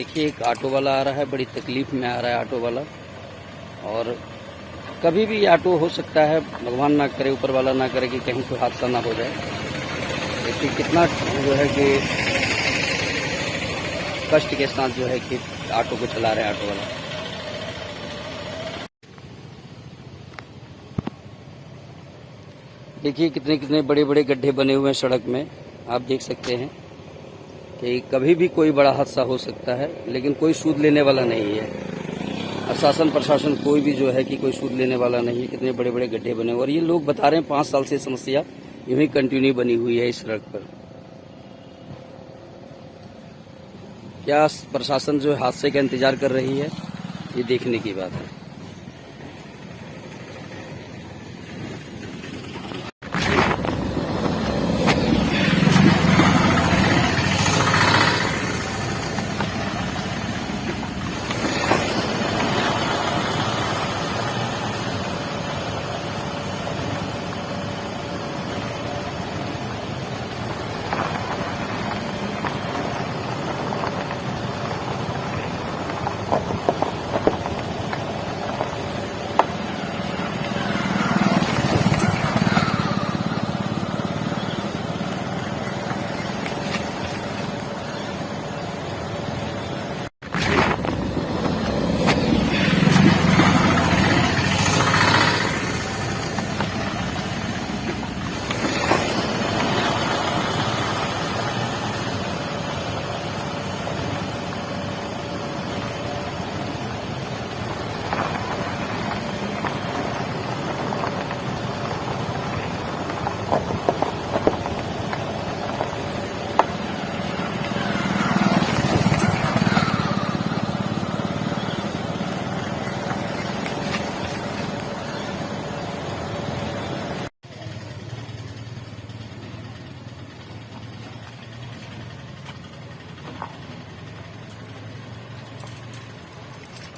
देखिए एक ऑटो वाला आ रहा है, बड़ी तकलीफ में आ रहा है ऑटो वाला। और कभी भी ऑटो हो सकता है, भगवान ना करे, ऊपर वाला ना करे कि कहीं कोई हादसा ना हो जाए। देखिए कितना जो है कि कष्ट के साथ जो है कि ऑटो को चला रहे हैं ऑटो वाला। देखिए कितने कितने बड़े बड़े गड्ढे बने हुए हैं सड़क में। आप देख सकते हैं कि कभी भी कोई बड़ा हादसा हो सकता है, लेकिन कोई सूद लेने वाला नहीं है। शासन प्रशासन कोई भी जो है कि कोई सूद लेने वाला नहीं है। कितने बड़े बड़े गड्ढे बने हुए और ये लोग बता रहे हैं 5 साल से समस्या यूं ही कंटिन्यू बनी हुई है इस सड़क पर। क्या प्रशासन जो है हादसे का इंतजार कर रही है, ये देखने की बात है।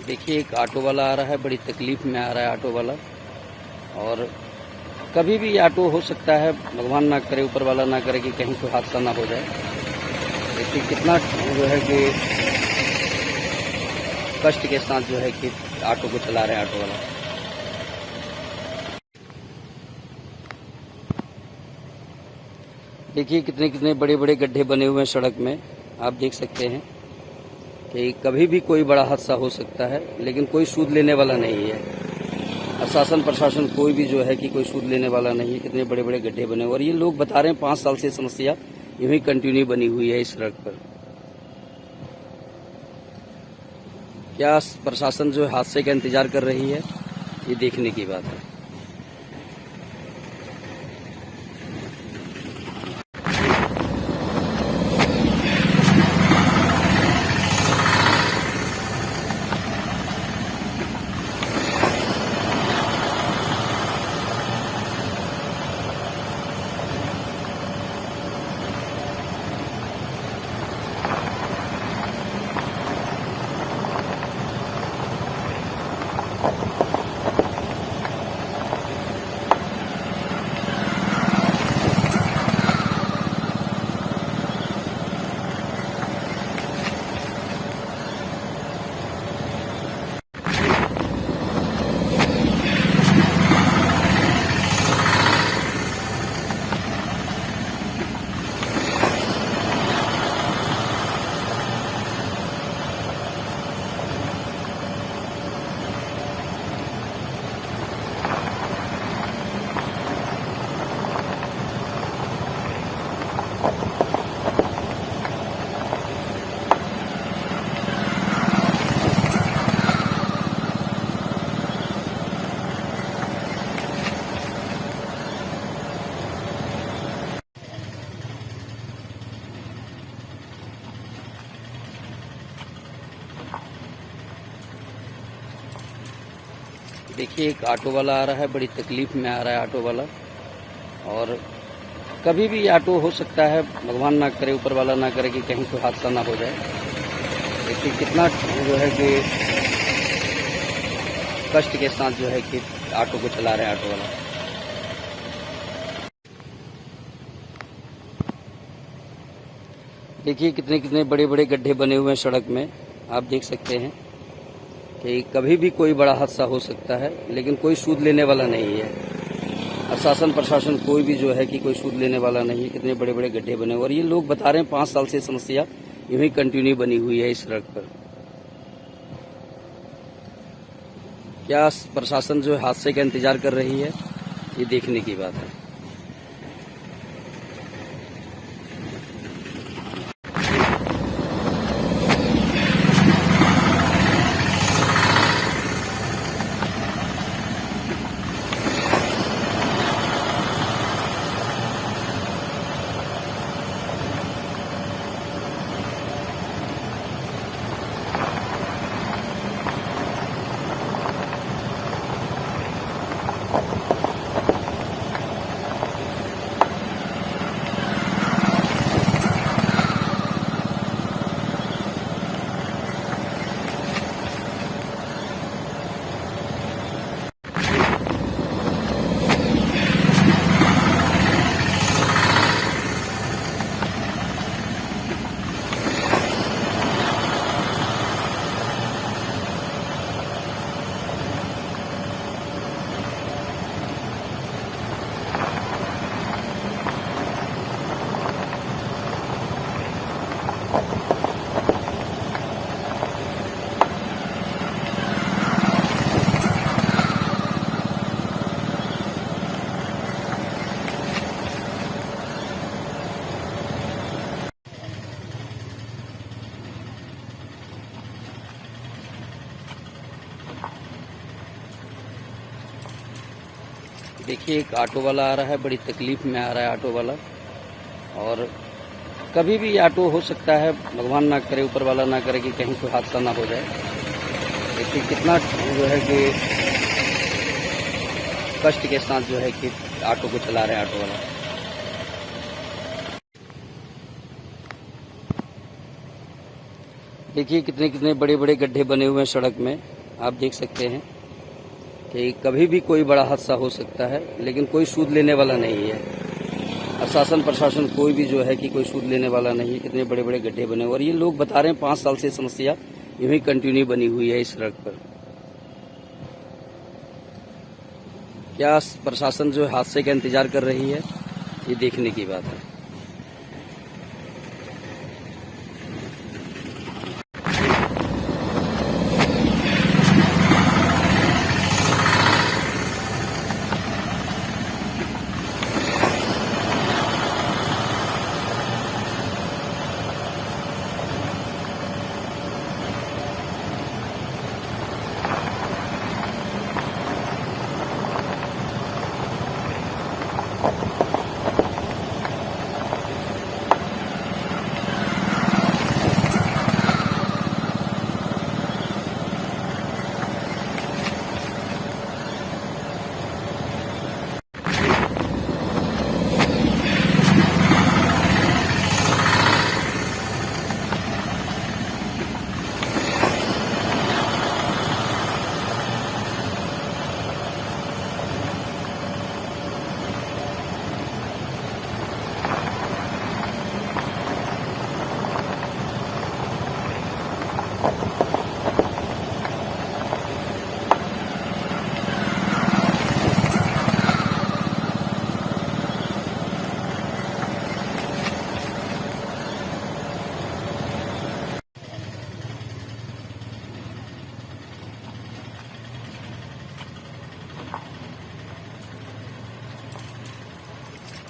देखिए एक ऑटो वाला आ रहा है, बड़ी तकलीफ में आ रहा है ऑटो वाला। और कभी भी ऑटो हो सकता है, भगवान ना करे, ऊपर वाला ना करे कि कहीं कोई हादसा ना हो जाए। देखिए कितना जो है कि कष्ट के साथ जो है कि ऑटो को चला रहे हैं ऑटो वाला। देखिए कितने कितने बड़े बड़े गड्ढे बने हुए हैं सड़क में। आप देख सकते हैं कि कभी भी कोई बड़ा हादसा हो सकता है, लेकिन कोई सूद लेने वाला नहीं है। शासन प्रशासन कोई भी जो है कि कोई सूद लेने वाला नहीं है। कितने बड़े बड़े गड्ढे बने हुए और ये लोग बता रहे हैं 5 साल से समस्या यूं ही कंटिन्यू बनी हुई है इस सड़क पर। क्या प्रशासन जो है हादसे का इंतजार कर रही है, ये देखने की बात है। देखिए एक ऑटो वाला आ रहा है, बड़ी तकलीफ में आ रहा है ऑटो वाला। और कभी भी ऑटो हो सकता है, भगवान ना करे, ऊपर वाला ना करे कि कहीं कोई हादसा ना हो जाए। देखिए कितना जो है कि कष्ट के साथ जो है कि ऑटो को चला रहे हैं ऑटो वाला। देखिए कितने कितने बड़े बड़े गड्ढे बने हुए हैं सड़क में। आप देख सकते हैं कि कभी भी कोई बड़ा हादसा हो सकता है, लेकिन कोई सूद लेने वाला नहीं है। और शासन प्रशासन कोई भी जो है कि कोई सूद लेने वाला नहीं है। कितने बड़े बड़े गड्ढे बने और ये लोग बता रहे हैं 5 साल से समस्या यूं ही कंटिन्यू बनी हुई है इस सड़क पर। क्या प्रशासन जो है हादसे का इंतजार कर रही है, ये देखने की बात है। देखिए एक ऑटो वाला आ रहा है, बड़ी तकलीफ में आ रहा है ऑटो वाला। और कभी भी ऑटो हो सकता है, भगवान ना करे, ऊपर वाला ना करे कि कहीं कोई हादसा ना हो जाए। देखिए कितना जो है कि कष्ट के साथ जो है कि ऑटो को चला रहे हैं ऑटो वाला। देखिए कितने कितने बड़े बड़े गड्ढे बने हुए हैं सड़क में। आप देख सकते हैं कि कभी भी कोई बड़ा हादसा हो सकता है, लेकिन कोई सूद लेने वाला नहीं है। और शासन प्रशासन कोई भी जो है कि कोई सूद लेने वाला नहीं है। कितने बड़े बड़े गड्ढे बने और ये लोग बता रहे हैं 5 साल से समस्या यूं ही कंटिन्यू बनी हुई है इस सड़क पर। क्या प्रशासन जो है हादसे का इंतजार कर रही है, ये देखने की बात है।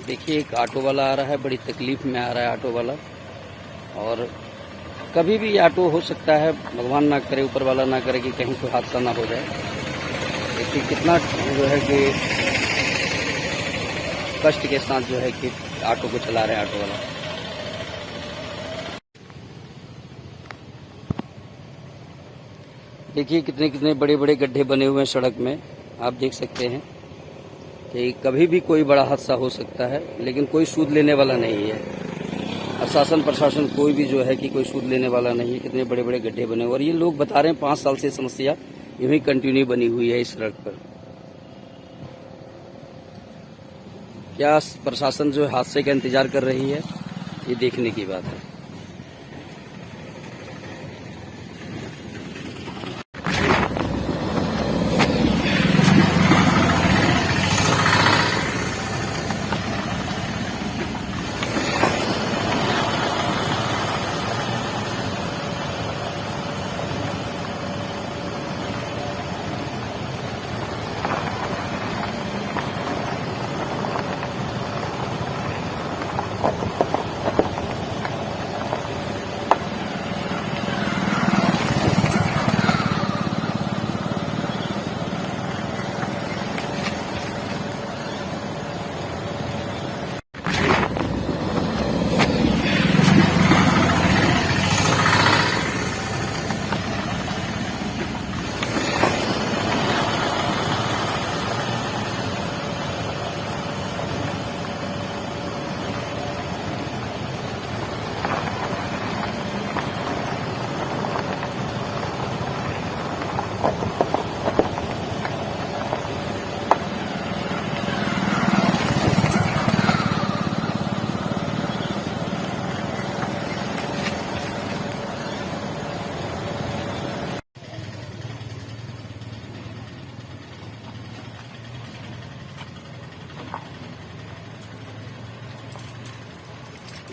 देखिए एक ऑटो वाला आ रहा है, बड़ी तकलीफ में आ रहा है ऑटो वाला। और कभी भी ऑटो हो सकता है, भगवान ना करे, ऊपर वाला ना करे कि कहीं कोई हादसा ना हो जाए। देखिए कितना जो है कि कष्ट के साथ जो है कि ऑटो को चला रहे हैं ऑटो वाला। देखिए कितने कितने बड़े बड़े गड्ढे बने हुए हैं सड़क में। आप देख सकते हैं कि कभी भी कोई बड़ा हादसा हो सकता है, लेकिन कोई सूद लेने वाला नहीं है। और शासन प्रशासन कोई भी जो है कि कोई सूद लेने वाला नहीं है। कितने बड़े बड़े गड्ढे बने और ये लोग बता रहे हैं 5 साल से समस्या यूं ही कंटिन्यू बनी हुई है इस सड़क पर। क्या प्रशासन जो है हादसे का इंतजार कर रही है, ये देखने की बात है।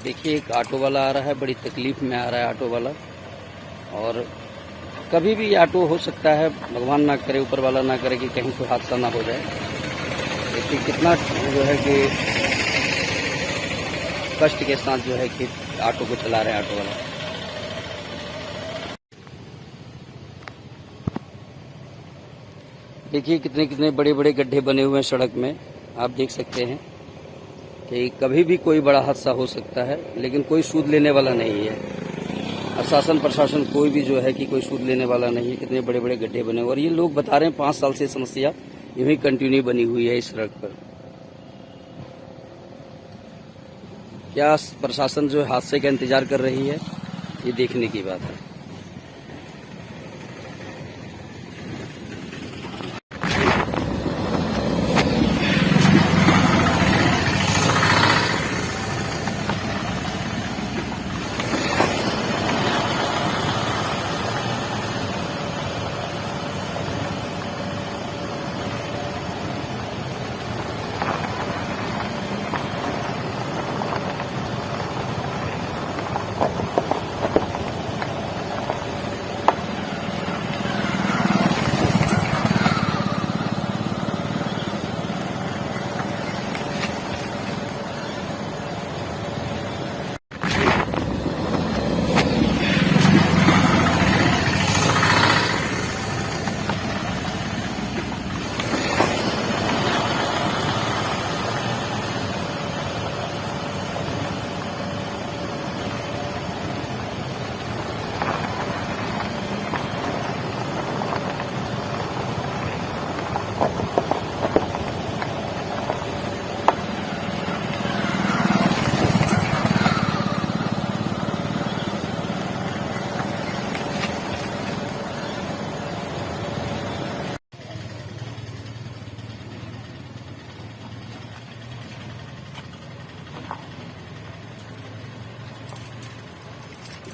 देखिए एक ऑटो वाला आ रहा है, बड़ी तकलीफ में आ रहा है ऑटो वाला। और कभी भी ऑटो हो सकता है, भगवान ना करे, ऊपर वाला ना करे कि कहीं कोई हादसा ना हो जाए। देखिए कितना जो है कि कष्ट के साथ जो है कि ऑटो को चला रहे हैं ऑटो वाला। देखिए कितने कितने बड़े बड़े गड्ढे बने हुए हैं सड़क में, आप देख सकते हैं कि कभी भी कोई बड़ा हादसा हो सकता है, लेकिन कोई सूद लेने वाला नहीं है। और शासन प्रशासन कोई भी जो है कि कोई सूद लेने वाला नहीं है। कितने बड़े बड़े गड्ढे बने हुए, और ये लोग बता रहे हैं 5 साल से समस्या यूं ही कंटिन्यू बनी हुई है इस सड़क पर। क्या प्रशासन जो है हादसे का इंतजार कर रही है, ये देखने की बात है।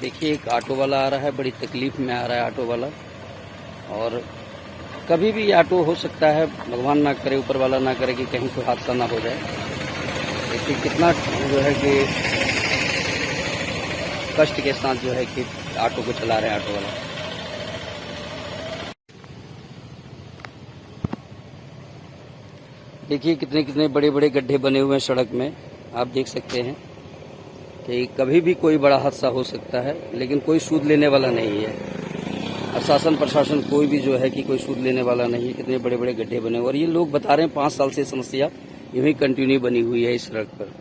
देखिए एक ऑटो वाला आ रहा है, बड़ी तकलीफ में आ रहा है ऑटो वाला। और कभी भी ऑटो हो सकता है, भगवान ना करे, ऊपर वाला ना करे कि कहीं कोई हादसा ना हो जाए। देखिए कितना जो है कि कष्ट के साथ जो है कि ऑटो को चला रहे हैं ऑटो वाला। देखिए कितने कितने बड़े बड़े गड्ढे बने हुए हैं सड़क में, आप देख सकते हैं कि कभी भी कोई बड़ा हादसा हो सकता है, लेकिन कोई सूद लेने वाला नहीं है। और शासन प्रशासन कोई भी जो है कि कोई सूद लेने वाला नहीं है। कितने बड़े बड़े गड्ढे बने हुए, और ये लोग बता रहे हैं 5 साल से समस्या यूं ही कंटिन्यू बनी हुई है इस सड़क पर।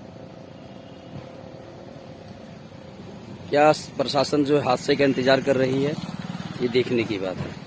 क्या प्रशासन जो है हादसे का इंतजार कर रही है, ये देखने की बात है।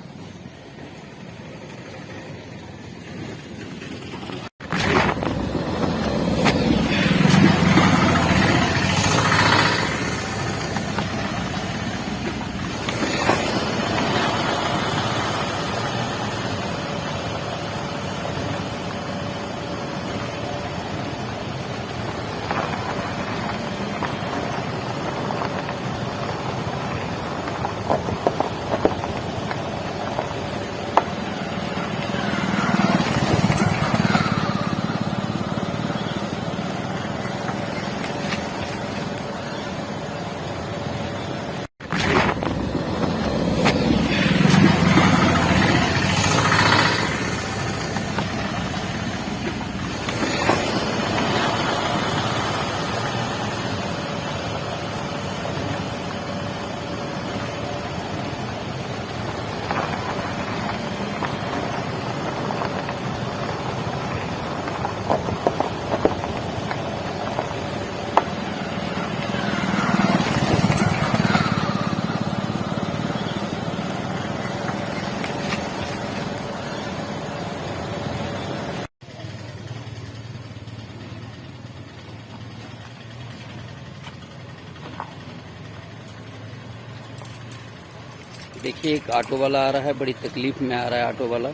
देखिए एक ऑटो वाला आ रहा है, बड़ी तकलीफ में आ रहा है ऑटो वाला।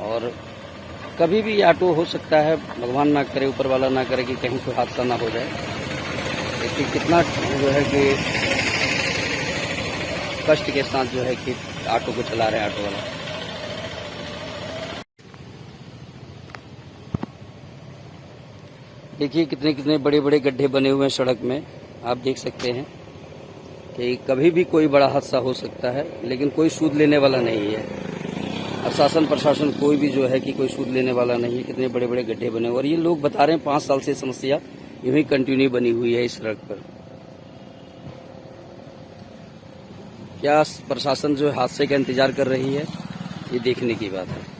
और कभी भी ऑटो हो सकता है, भगवान ना करे, ऊपर वाला ना करे कि कहीं कोई हादसा ना हो जाए। देखिए कितना जो है कि कष्ट के साथ जो है कि ऑटो को चला रहे हैं ऑटो वाला। देखिए कितने कितने बड़े बड़े गड्ढे बने हुए हैं सड़क में, आप देख सकते हैं कि कभी भी कोई बड़ा हादसा हो सकता है, लेकिन कोई सूद लेने वाला नहीं है। और शासन प्रशासन कोई भी जो है कि कोई सूद लेने वाला नहीं है। कितने बड़े बड़े गड्ढे बने हुए, और ये लोग बता रहे हैं 5 साल से समस्या यूं ही कंटिन्यू बनी हुई है इस सड़क पर। क्या प्रशासन जो है हादसे का इंतजार कर रही है, ये देखने की बात है।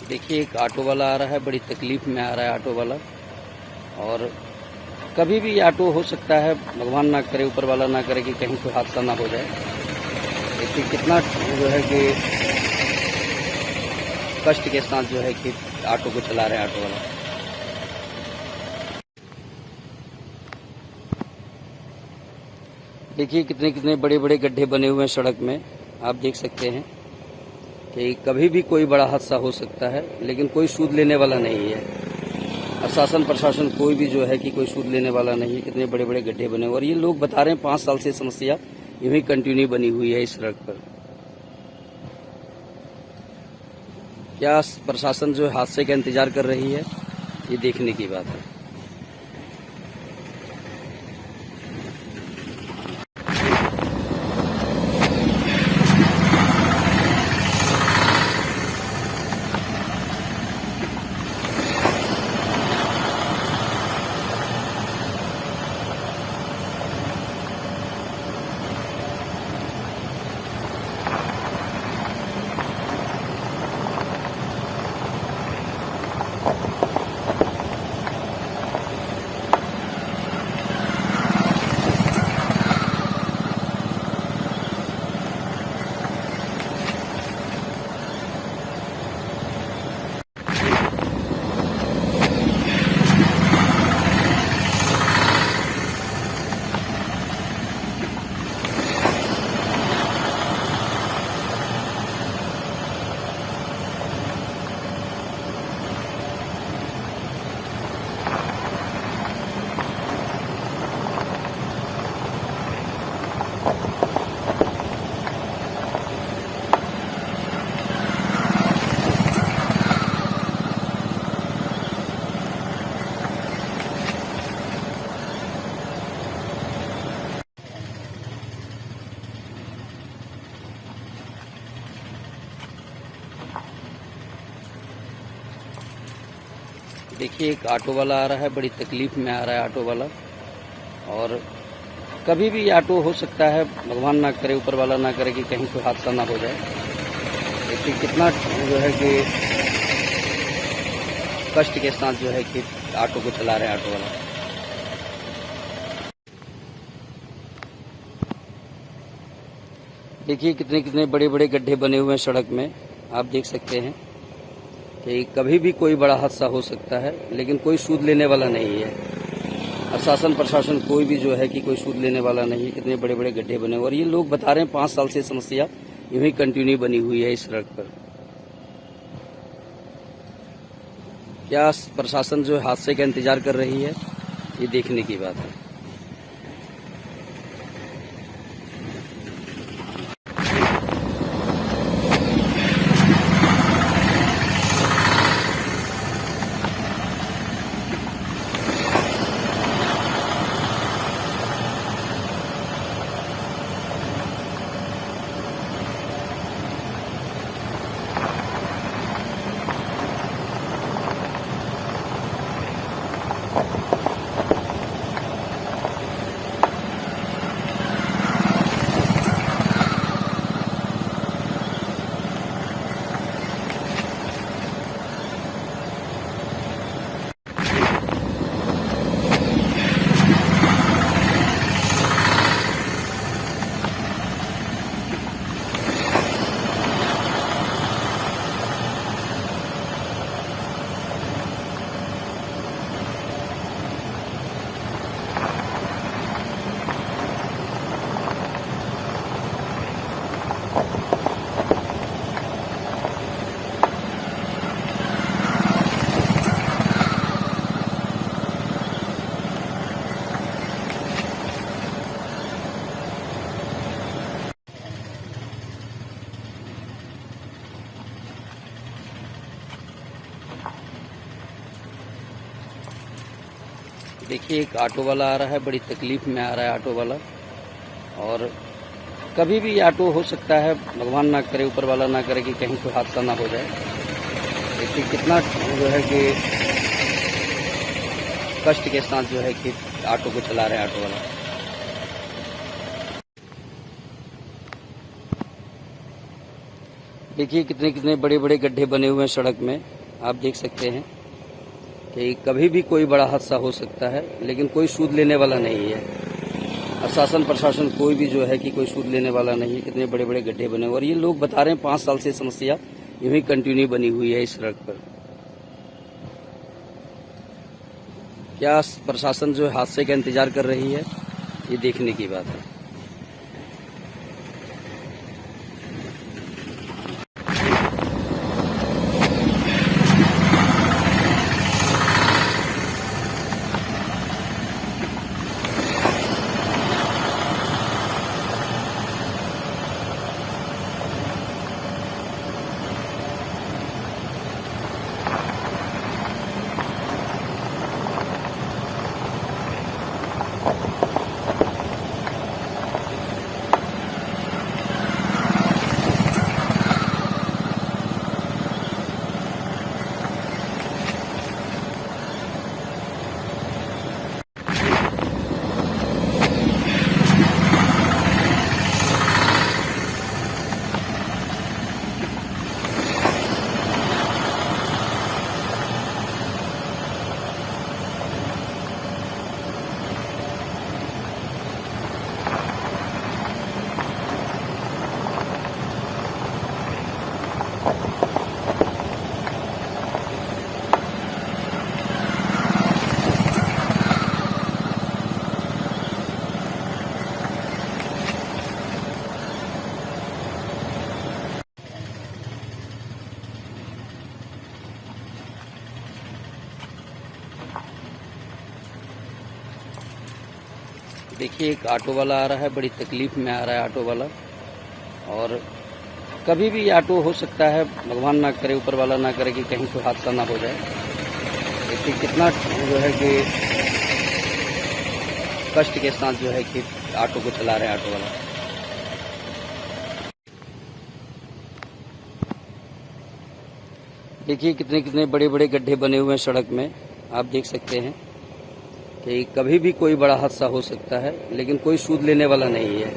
देखिए एक ऑटो वाला आ रहा है, बड़ी तकलीफ में आ रहा है ऑटो वाला। और कभी भी ऑटो हो सकता है, भगवान ना करे, ऊपर वाला ना करे कि कहीं कोई हादसा ना हो जाए। देखिए कितना जो है कि कष्ट के साथ जो है कि ऑटो को चला रहे हैं ऑटो वाला। देखिए कितने कितने बड़े बड़े गड्ढे बने हुए हैं सड़क में, आप देख सकते हैं कि कभी भी कोई बड़ा हादसा हो सकता है, लेकिन कोई सूद लेने वाला नहीं है। और शासन प्रशासन कोई भी जो है कि कोई सूद लेने वाला नहीं है। कितने बड़े बड़े गड्ढे बने हुए, और ये लोग बता रहे हैं 5 साल से समस्या यूं ही कंटिन्यू बनी हुई है इस सड़क पर। क्या प्रशासन जो है हादसे का इंतजार कर रही है, ये देखने की बात है। देखिए एक ऑटो वाला आ रहा है, बड़ी तकलीफ में आ रहा है ऑटो वाला। और कभी भी ऑटो हो सकता है, भगवान ना करे, ऊपर वाला ना करे कि कहीं कोई हादसा ना हो जाए। देखिए कितना जो है कि कष्ट के साथ जो है कि ऑटो को चला रहे हैं ऑटो वाला। देखिए कितने कितने बड़े बड़े गड्ढे बने हुए हैं सड़क में। आप देख सकते हैं कि कभी भी कोई बड़ा हादसा हो सकता है, लेकिन कोई सूद लेने वाला नहीं है। और शासन प्रशासन कोई भी जो है कि कोई सूद लेने वाला नहीं है। कितने बड़े बड़े गड्ढे बने हुए और ये लोग बता रहे हैं 5 साल से समस्या यूं ही कंटिन्यू बनी हुई है इस सड़क पर। क्या प्रशासन जो हादसे का इंतजार कर रही है, ये देखने की बात है। देखिए एक ऑटो वाला आ रहा है, बड़ी तकलीफ में आ रहा है ऑटो वाला। और कभी भी ऑटो हो सकता है, भगवान ना करे, ऊपर वाला ना करे कि कहीं कोई हादसा ना हो जाए। देखिए कितना जो है कि कष्ट के साथ जो है कि ऑटो को चला रहे हैं ऑटो वाला। देखिए कितने कितने बड़े बड़े गड्ढे बने हुए हैं सड़क में। आप देख सकते हैं कि कभी भी कोई बड़ा हादसा हो सकता है, लेकिन कोई सूद लेने वाला नहीं है। और शासन प्रशासन कोई भी जो है कि कोई सूद लेने वाला नहीं है। कितने बड़े बड़े गड्ढे बने हुए और ये लोग बता रहे हैं 5 साल से समस्या यूं ही कंटिन्यू बनी हुई है इस सड़क पर। क्या प्रशासन जो हादसे का इंतजार कर रही है, ये देखने की बात है। देखिए एक ऑटो वाला आ रहा है, बड़ी तकलीफ में आ रहा है ऑटो वाला। और कभी भी ऑटो हो सकता है, भगवान ना करे, ऊपर वाला ना करे कि कहीं कोई हादसा ना हो जाए। देखिए कितना जो है कि कष्ट के साथ जो है कि ऑटो को चला रहे हैं ऑटो वाला। देखिए कितने कितने बड़े बड़े गड्ढे बने हुए हैं सड़क में। आप देख सकते हैं कि कभी भी कोई बड़ा हादसा हो सकता है, लेकिन कोई सूद लेने वाला नहीं है।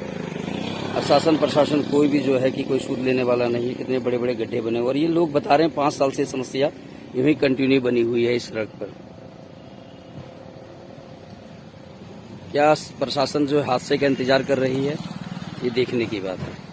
और शासन प्रशासन कोई भी जो है कि कोई सूद लेने वाला नहीं है। कितने बड़े बड़े गड्ढे बने हुए और ये लोग बता रहे हैं 5 साल से समस्या यूं ही कंटिन्यू बनी हुई है इस सड़क पर। क्या प्रशासन जो है हादसे का इंतजार कर रही है, ये देखने की बात है।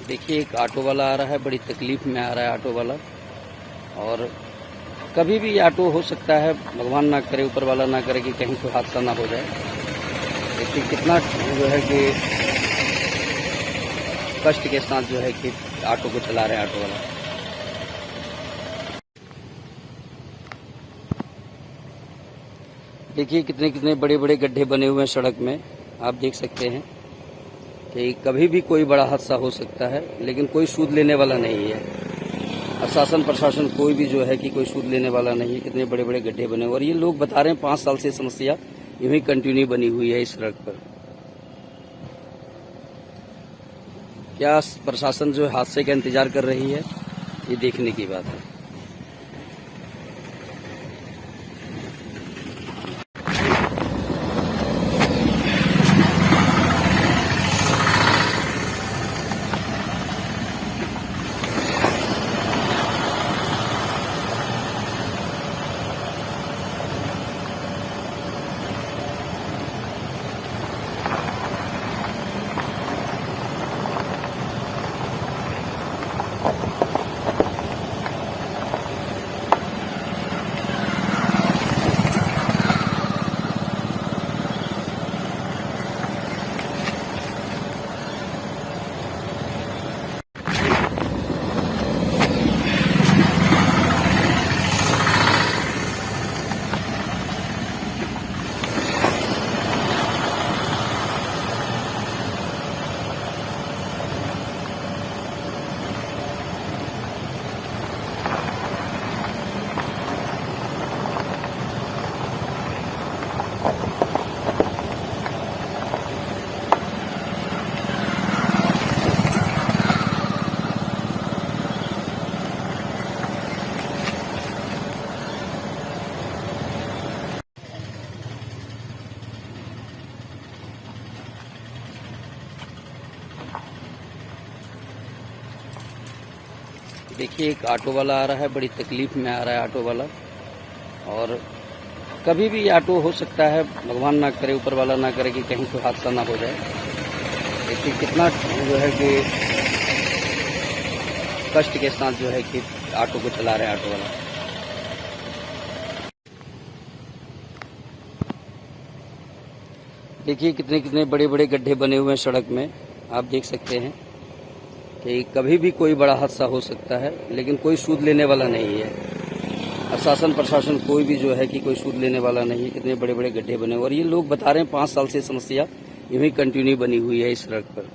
देखिए एक ऑटो वाला आ रहा है, बड़ी तकलीफ में आ रहा है ऑटो वाला। और कभी भी ऑटो हो सकता है, भगवान ना करे, ऊपर वाला ना करे कि कहीं कोई हादसा ना हो जाए। देखिए कितना जो है कि कष्ट के साथ जो है कि ऑटो को चला रहे हैं ऑटो वाला। देखिए कितने कितने बड़े बड़े गड्ढे बने हुए हैं सड़क में। आप देख सकते हैं कि कभी भी कोई बड़ा हादसा हो सकता है, लेकिन कोई सूद लेने वाला नहीं है। और शासन प्रशासन कोई भी जो है कि कोई सूद लेने वाला नहीं है। कितने बड़े बड़े गड्ढे बने हुए और ये लोग बता रहे हैं 5 साल से समस्या यूं ही कंटिन्यू बनी हुई है इस सड़क पर। क्या प्रशासन जो है हादसे का इंतजार कर रही है, ये देखने की बात है। देखिए एक ऑटो वाला आ रहा है, बड़ी तकलीफ में आ रहा है ऑटो वाला। और कभी भी ऑटो हो सकता है, भगवान ना करे, ऊपर वाला ना करे कि कहीं कोई हादसा ना हो जाए। देखिए कितना जो है कि कष्ट के साथ जो है कि ऑटो को चला रहे हैं ऑटो वाला। देखिए कितने कितने बड़े बड़े गड्ढे बने हुए हैं सड़क में। आप देख सकते हैं कि कभी भी कोई बड़ा हादसा हो सकता है, लेकिन कोई सूद लेने वाला नहीं है। और शासन प्रशासन कोई भी जो है कि कोई सूद लेने वाला नहीं है। कितने बड़े बड़े गड्ढे बने हुए और ये लोग बता रहे हैं 5 साल से समस्या यूं ही कंटिन्यू बनी हुई है इस सड़क पर।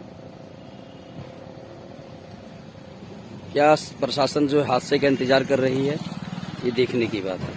क्या प्रशासन जो है हादसे का इंतजार कर रही है, ये देखने की बात है।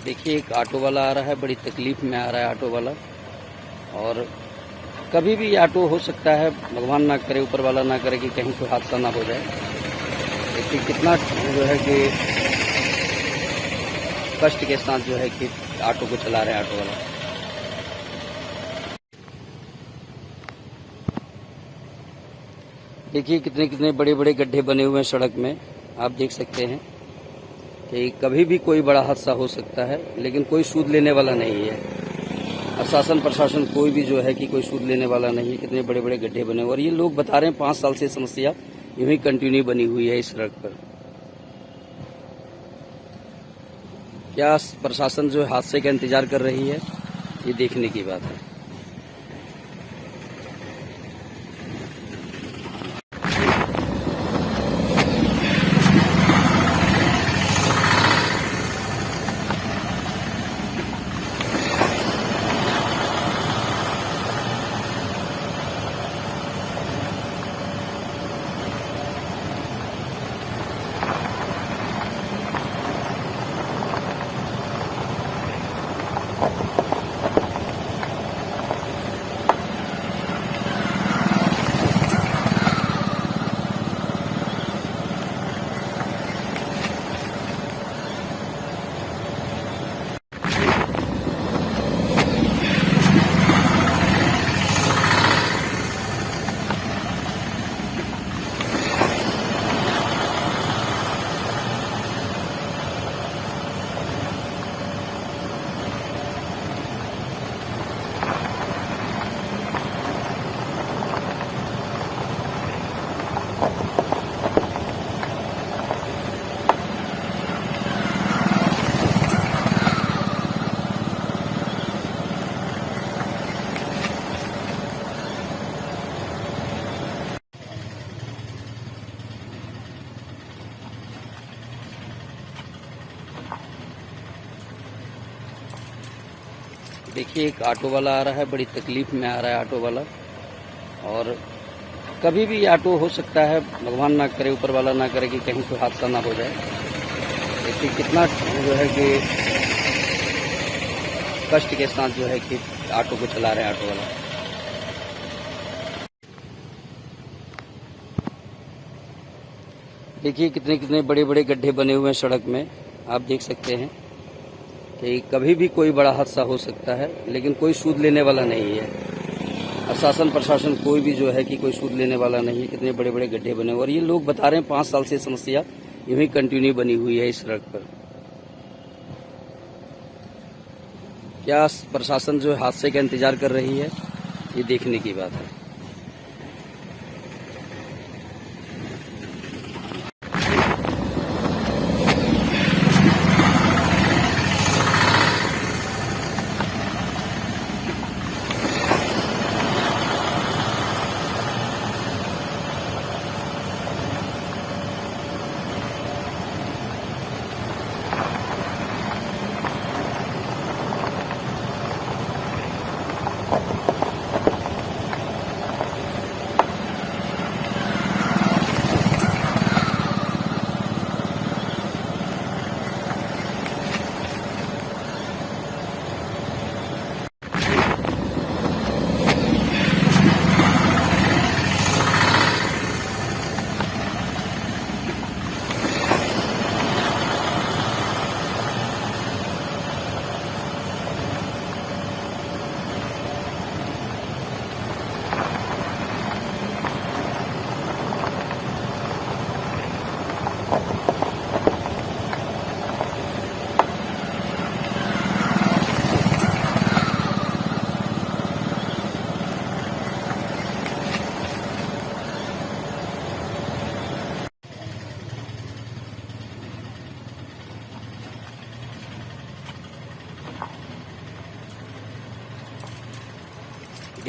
देखिए एक ऑटो वाला आ रहा है, बड़ी तकलीफ में आ रहा है ऑटो वाला। और कभी भी ऑटो हो सकता है, भगवान ना करे, ऊपर वाला ना करे कि कहीं कोई हादसा ना हो जाए। देखिए कितना जो है कि कष्ट के साथ जो है कि ऑटो को चला रहे हैं ऑटो वाला। देखिए कितने कितने बड़े बड़े गड्ढे बने हुए हैं सड़क में, आप देख सकते हैं कि कभी भी कोई बड़ा हादसा हो सकता है, लेकिन कोई सूद लेने वाला नहीं है। और शासन प्रशासन कोई भी जो है कि कोई सूद लेने वाला नहीं है। कितने बड़े बड़े गड्ढे बने हुए, और ये लोग बता रहे हैं 5 साल से समस्या यूं ही कंटिन्यू बनी हुई है इस सड़क पर। क्या प्रशासन जो हादसे का इंतजार कर रही है, ये देखने की बात है। देखिए एक ऑटो वाला आ रहा है, बड़ी तकलीफ में आ रहा है ऑटो वाला। और कभी भी ऑटो हो सकता है, भगवान ना करे, ऊपर वाला ना करे कि कहीं कोई हादसा ना हो जाए। देखिए कितना जो है कि कष्ट के साथ जो है कि ऑटो को चला रहे हैं ऑटो वाला। देखिए कितने कितने बड़े बड़े गड्ढे बने हुए हैं सड़क में, आप देख सकते हैं कि कभी भी कोई बड़ा हादसा हो सकता है, लेकिन कोई सूद लेने वाला नहीं है। और शासन प्रशासन कोई भी जो है कि कोई सूद लेने वाला नहीं है। कितने बड़े बड़े गड्ढे बने हुए, और ये लोग बता रहे हैं 5 साल से समस्या यूं ही कंटिन्यू बनी हुई है इस सड़क पर। क्या प्रशासन जो हादसे का इंतजार कर रही है, ये देखने की बात है।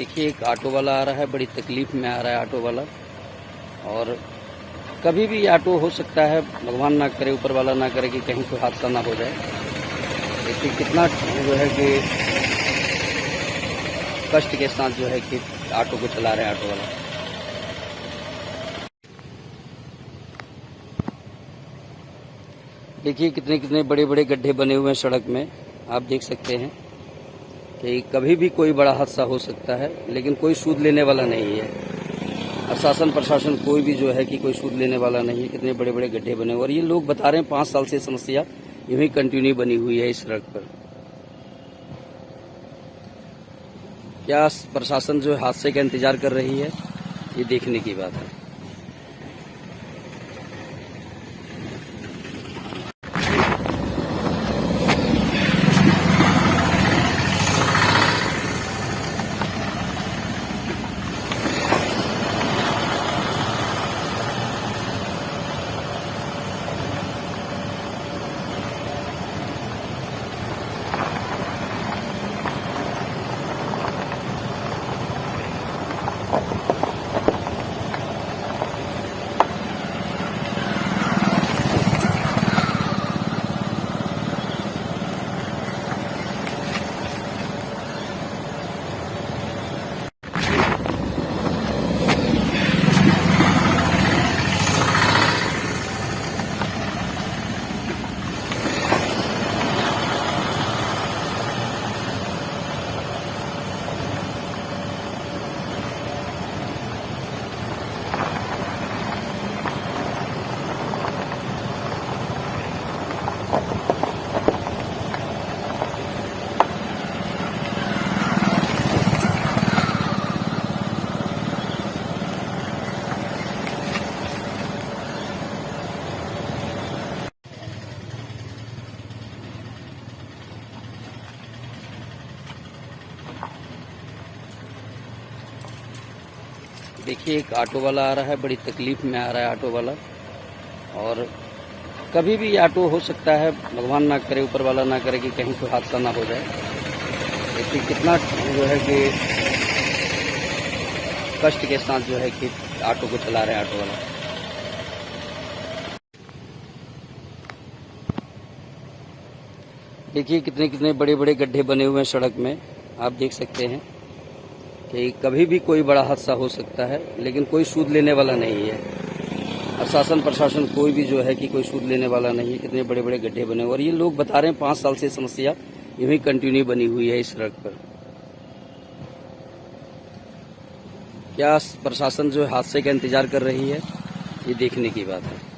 देखिए एक ऑटो वाला आ रहा है, बड़ी तकलीफ में आ रहा है ऑटो वाला। और कभी भी ऑटो हो सकता है, भगवान ना करे, ऊपर वाला ना करे कि कहीं कोई हादसा ना हो जाए। देखिए कितना जो है कि कष्ट के साथ जो है कि ऑटो को चला रहे हैं ऑटो वाला। देखिए कितने कितने बड़े बड़े गड्ढे बने हुए हैं सड़क में। आप देख सकते हैं कि कभी भी कोई बड़ा हादसा हो सकता है, लेकिन कोई सूद लेने वाला नहीं है। और शासन प्रशासन कोई भी जो है कि कोई सूद लेने वाला नहीं है। कितने बड़े बड़े गड्ढे बने हुए और ये लोग बता रहे हैं 5 साल से समस्या यूं ही कंटिन्यू बनी हुई है इस सड़क पर। क्या प्रशासन जो है हादसे का इंतजार कर रही है, ये देखने की बात है। देखिए एक ऑटो वाला आ रहा है, बड़ी तकलीफ में आ रहा है ऑटो वाला। और कभी भी ऑटो हो सकता है, भगवान ना करे, ऊपर वाला ना करे कि कहीं कोई हादसा ना हो जाए। देखिए कितना जो है कि कष्ट के साथ जो है कि ऑटो को चला रहे हैं ऑटो वाला। देखिए कितने कितने बड़े बड़े गड्ढे बने हुए हैं सड़क में। आप देख सकते हैं कि कभी भी कोई बड़ा हादसा हो सकता है, लेकिन कोई सूद लेने वाला नहीं है। और शासन प्रशासन कोई भी जो है कि कोई सूद लेने वाला नहीं है। कितने बड़े बड़े गड्ढे बने हुए और ये लोग बता रहे हैं 5 साल से समस्या यूं ही कंटिन्यू बनी हुई है इस सड़क पर। क्या प्रशासन जो है हादसे का इंतजार कर रही है, ये देखने की बात है।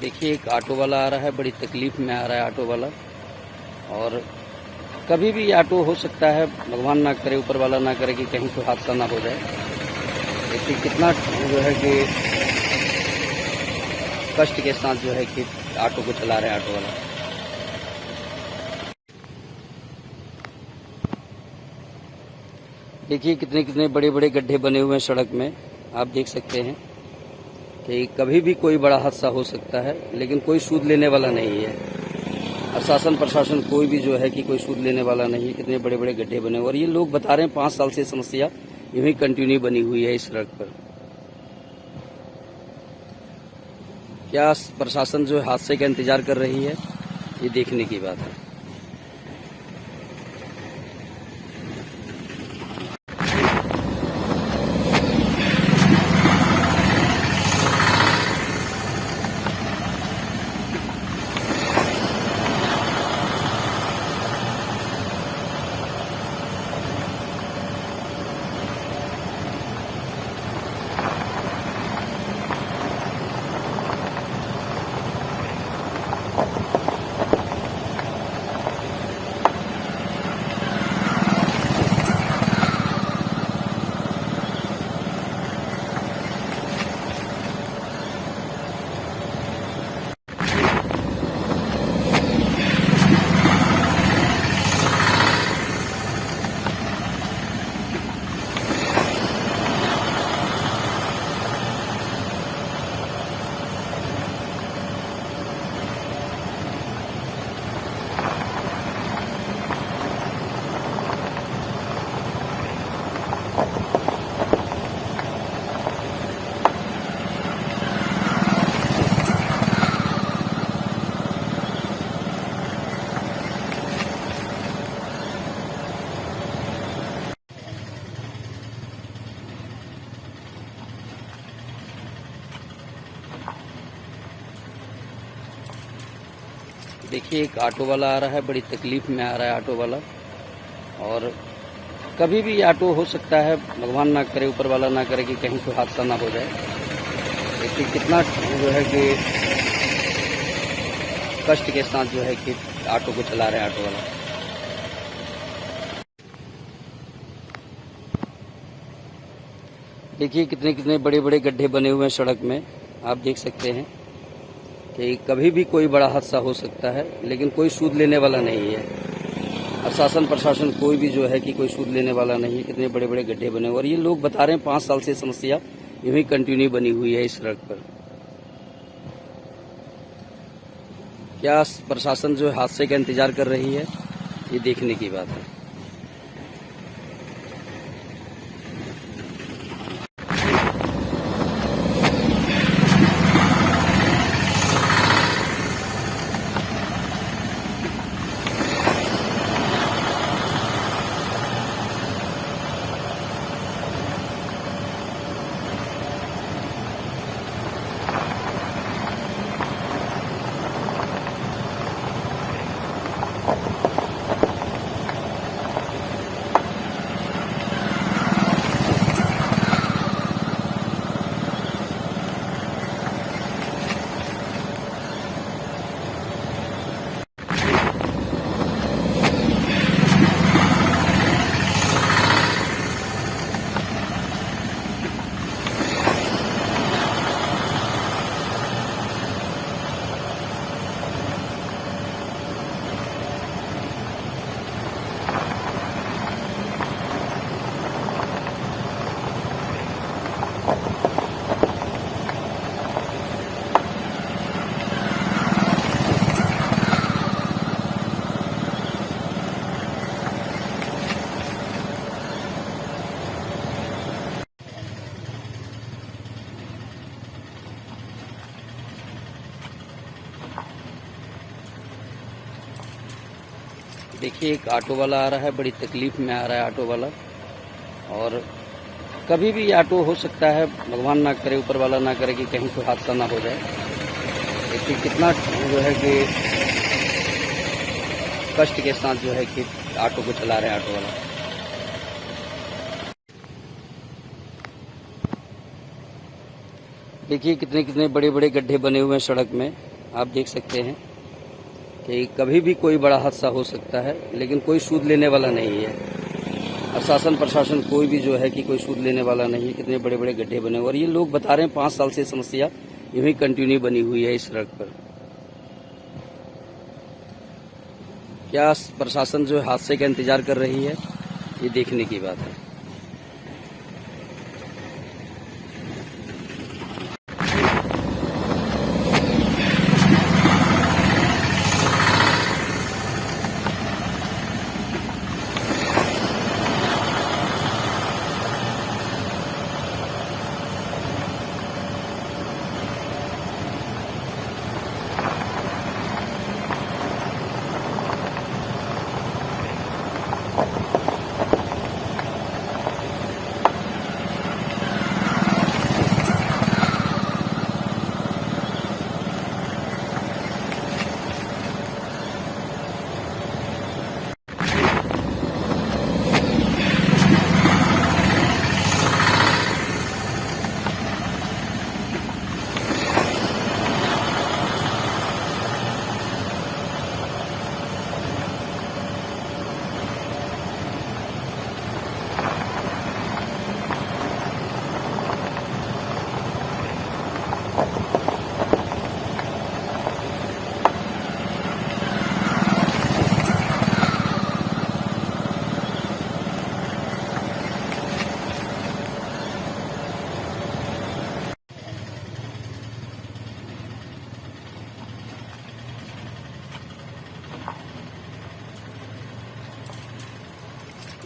देखिए एक ऑटो वाला आ रहा है, बड़ी तकलीफ में आ रहा है ऑटो वाला। और कभी भी ऑटो हो सकता है, भगवान ना करे, ऊपर वाला ना करे कि कहीं कोई हादसा ना हो जाए। देखिए कितना जो है कि कष्ट के साथ जो है कि ऑटो को चला रहे हैं ऑटो वाला। देखिए कितने कितने बड़े बड़े गड्ढे बने हुए हैं सड़क में। आप देख सकते हैं कि कभी भी कोई बड़ा हादसा हो सकता है, लेकिन कोई सूद लेने वाला नहीं है। और शासन प्रशासन कोई भी जो है कि कोई सूद लेने वाला नहीं है। कितने बड़े बड़े गड्ढे बने और ये लोग बता रहे हैं 5 साल से समस्या यूं ही कंटिन्यू बनी हुई है इस सड़क पर। क्या प्रशासन जो है हादसे का इंतजार कर रही है, ये देखने की बात है। देखिए एक ऑटो वाला आ रहा है, बड़ी तकलीफ में आ रहा है ऑटो वाला। और कभी भी ऑटो हो सकता है, भगवान ना करे, ऊपर वाला ना करे कि कहीं कोई हादसा ना हो जाए। देखिए कितना जो है कि कष्ट के साथ जो है कि ऑटो को चला रहे हैं ऑटो वाला। देखिए कितने कितने बड़े बड़े गड्ढे बने हुए हैं सड़क में। आप देख सकते हैं कि कभी भी कोई बड़ा हादसा हो सकता है, लेकिन कोई सूद लेने वाला नहीं है। और शासन प्रशासन कोई भी जो है कि कोई सूद लेने वाला नहीं है। कितने बड़े बड़े गड्ढे बने और ये लोग बता रहे हैं 5 साल से समस्या यूं ही कंटिन्यू बनी हुई है इस सड़क पर। क्या प्रशासन जो है हादसे का इंतजार कर रही है, ये देखने की बात है। देखिए एक ऑटो वाला आ रहा है, बड़ी तकलीफ में आ रहा है ऑटो वाला। और कभी भी ऑटो हो सकता है, भगवान ना करे, ऊपर वाला ना करे कि कहीं कोई हादसा ना हो जाए। देखिए कितना जो है कि कष्ट के साथ जो है कि ऑटो को चला रहे हैं ऑटो वाला। देखिए कितने कितने बड़े बड़े गड्ढे बने हुए हैं सड़क में। आप देख सकते हैं कि कभी भी कोई बड़ा हादसा हो सकता है, लेकिन कोई सूद लेने वाला नहीं है। और शासन प्रशासन कोई भी जो है कि कोई सूद लेने वाला नहीं है। कितने बड़े बड़े गड्ढे बने और ये लोग बता रहे हैं 5 साल से समस्या यूं ही कंटिन्यू बनी हुई है इस सड़क पर। क्या प्रशासन जो है हादसे का इंतजार कर रही है, ये देखने की बात है।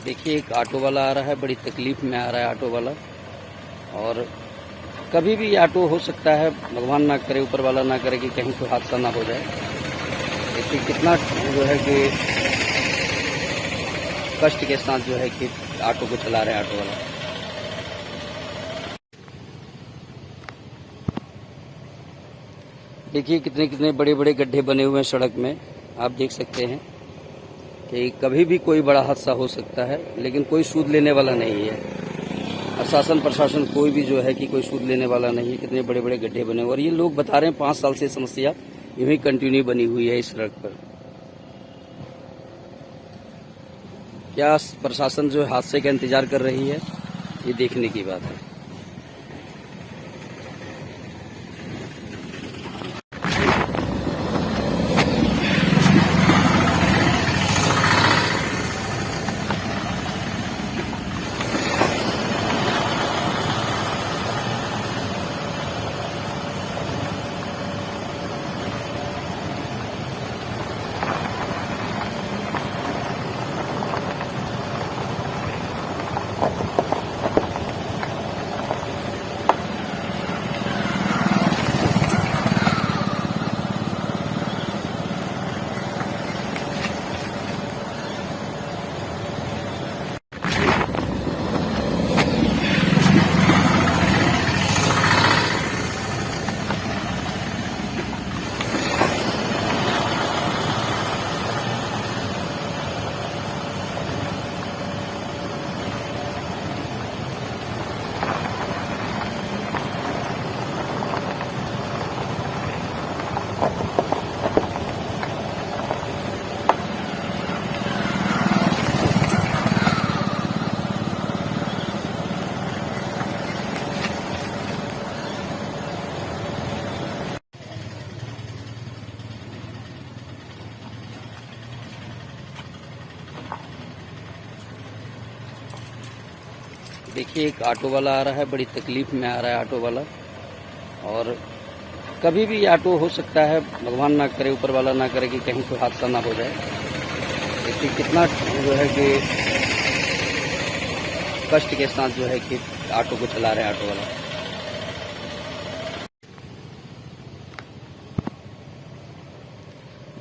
देखिए एक ऑटो वाला आ रहा है, बड़ी तकलीफ में आ रहा है ऑटो वाला। और कभी भी ऑटो हो सकता है, भगवान ना करे, ऊपर वाला ना करे कि कहीं कोई हादसा ना हो जाए। देखिए कितना जो है कि कष्ट के साथ जो है कि ऑटो को चला रहे हैं ऑटो वाला। देखिए कितने कितने बड़े बड़े गड्ढे बने हुए हैं सड़क में। आप देख सकते हैं कि कभी भी कोई बड़ा हादसा हो सकता है, लेकिन कोई सूद लेने वाला नहीं है। और शासन प्रशासन कोई भी जो है कि कोई सूद लेने वाला नहीं है। कितने बड़े बड़े गड्ढे बने हुए और ये लोग बता रहे हैं 5 साल से समस्या यूं ही कंटिन्यू बनी हुई है इस सड़क पर। क्या प्रशासन जो हादसे का इंतजार कर रही है, ये देखने की बात है। देखिए एक ऑटो वाला आ रहा है, बड़ी तकलीफ में आ रहा है ऑटो वाला। और कभी भी ऑटो हो सकता है, भगवान ना करे, ऊपर वाला ना करे कि कहीं कोई हादसा ना हो जाए। देखिए कितना जो है कि कष्ट के साथ जो है कि ऑटो को चला रहे हैं ऑटो वाला।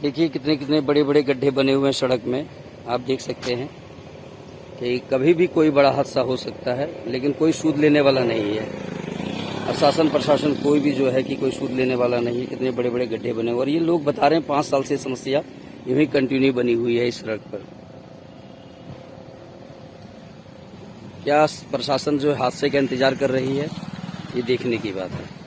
देखिए कितने कितने बड़े बड़े गड्ढे बने हुए हैं सड़क में। आप देख सकते हैं कि कभी भी कोई बड़ा हादसा हो सकता है, लेकिन कोई सूद लेने वाला नहीं है। और शासन प्रशासन कोई भी जो है कि कोई सूद लेने वाला नहीं है। कितने बड़े बड़े गड्ढे बने हुए और ये लोग बता रहे हैं 5 साल से समस्या यूं ही कंटिन्यू बनी हुई है इस सड़क पर। क्या प्रशासन जो हादसे का इंतजार कर रही है, ये देखने की बात है।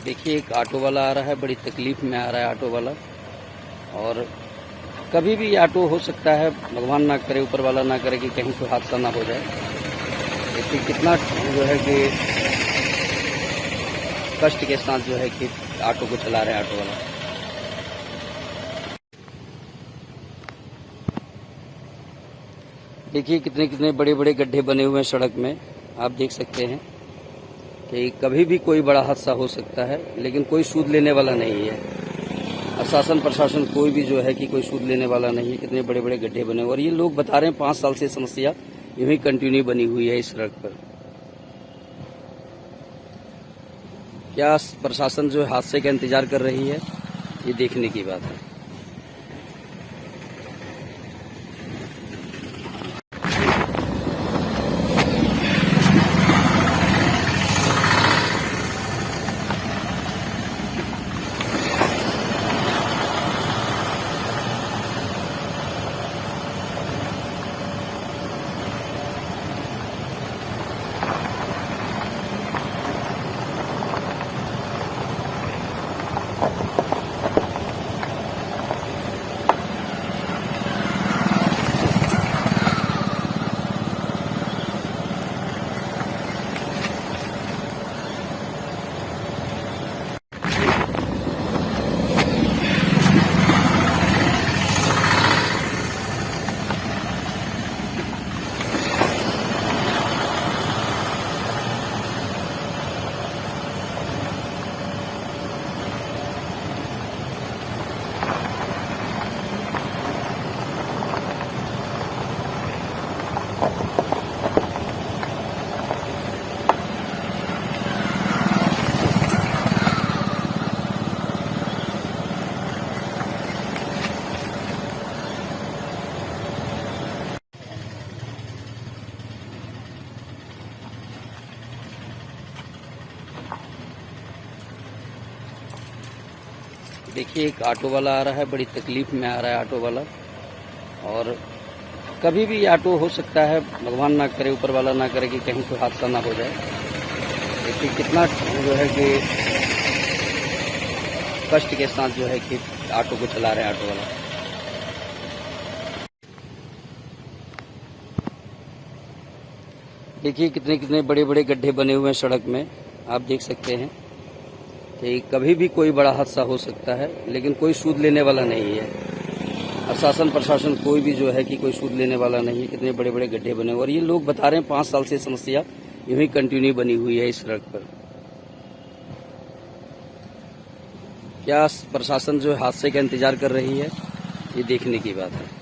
देखिए एक ऑटो वाला आ रहा है, बड़ी तकलीफ में आ रहा है ऑटो वाला। और कभी भी ऑटो हो सकता है, भगवान ना करे, ऊपर वाला ना करे कि कहीं कोई हादसा ना हो जाए। देखिए कितना जो है कि कष्ट के साथ जो है कि ऑटो को चला रहे हैं ऑटो वाला। देखिए कितने कितने बड़े बड़े गड्ढे बने हुए हैं सड़क में। आप देख सकते हैं कि कभी भी कोई बड़ा हादसा हो सकता है, लेकिन कोई सूद लेने वाला नहीं है। और शासन प्रशासन कोई भी जो है कि कोई सूद लेने वाला नहीं है। कितने बड़े बड़े गड्ढे बने हुए और ये लोग बता रहे हैं 5 साल से समस्या यूं ही कंटिन्यू बनी हुई है इस सड़क पर। क्या प्रशासन जो है हादसे का इंतजार कर रही है, ये देखने की बात है। देखिए एक ऑटो वाला आ रहा है, बड़ी तकलीफ में आ रहा है ऑटो वाला। और कभी भी ऑटो हो सकता है, भगवान ना करे, ऊपर वाला ना करे कि कहीं कोई हादसा ना हो जाए। देखिए कितना जो है कि कष्ट के साथ जो है कि ऑटो को चला रहे हैं ऑटो वाला। देखिए कितने कितने बड़े बड़े गड्ढे बने हुए हैं सड़क में। आप देख सकते हैं कि कभी भी कोई बड़ा हादसा हो सकता है, लेकिन कोई सूद लेने वाला नहीं है। और शासन प्रशासन कोई भी जो है कि कोई सूद लेने वाला नहीं है। कितने बड़े बड़े गड्ढे बने हुए और ये लोग बता रहे हैं 5 साल से समस्या यूं ही कंटिन्यू बनी हुई है इस सड़क पर। क्या प्रशासन जो है हादसे का इंतजार कर रही है, ये देखने की बात है।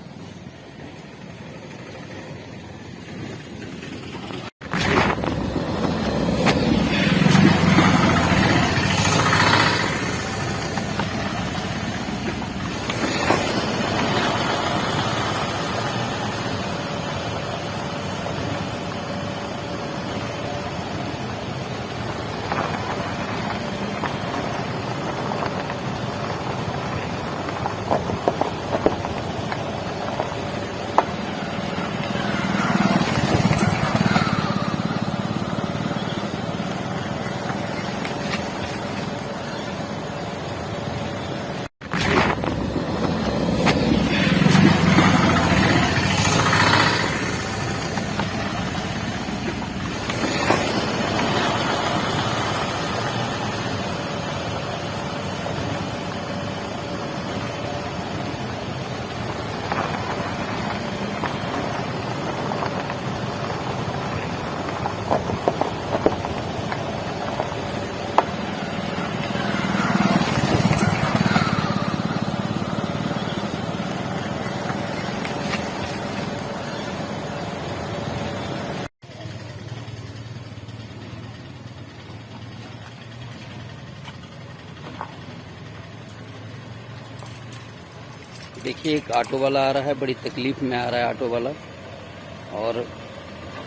देखिए एक ऑटो वाला आ रहा है, बड़ी तकलीफ में आ रहा है ऑटो वाला। और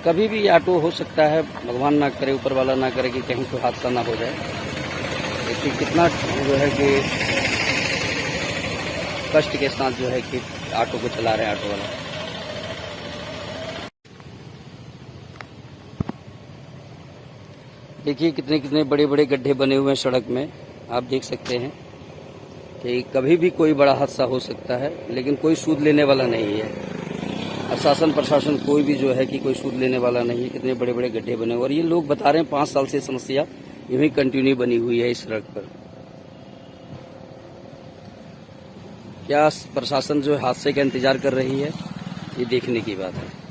कभी भी ऑटो हो सकता है, भगवान ना करे, ऊपर वाला ना करे कि कहीं कोई हादसा ना हो जाए। देखिए कितना जो है कि कष्ट के साथ जो है कि ऑटो को चला रहे हैं ऑटो वाला। देखिए कितने कितने बड़े बड़े गड्ढे बने हुए हैं सड़क में। आप देख सकते हैं कि कभी भी कोई बड़ा हादसा हो सकता है, लेकिन कोई सूद लेने वाला नहीं है। और शासन प्रशासन कोई भी जो है कि कोई सूद लेने वाला नहीं है। कितने बड़े बड़े गड्ढे बने हुए और ये लोग बता रहे हैं 5 साल से समस्या यूं ही कंटिन्यू बनी हुई है इस सड़क पर। क्या प्रशासन जो है हादसे का इंतजार कर रही है, ये देखने की बात है।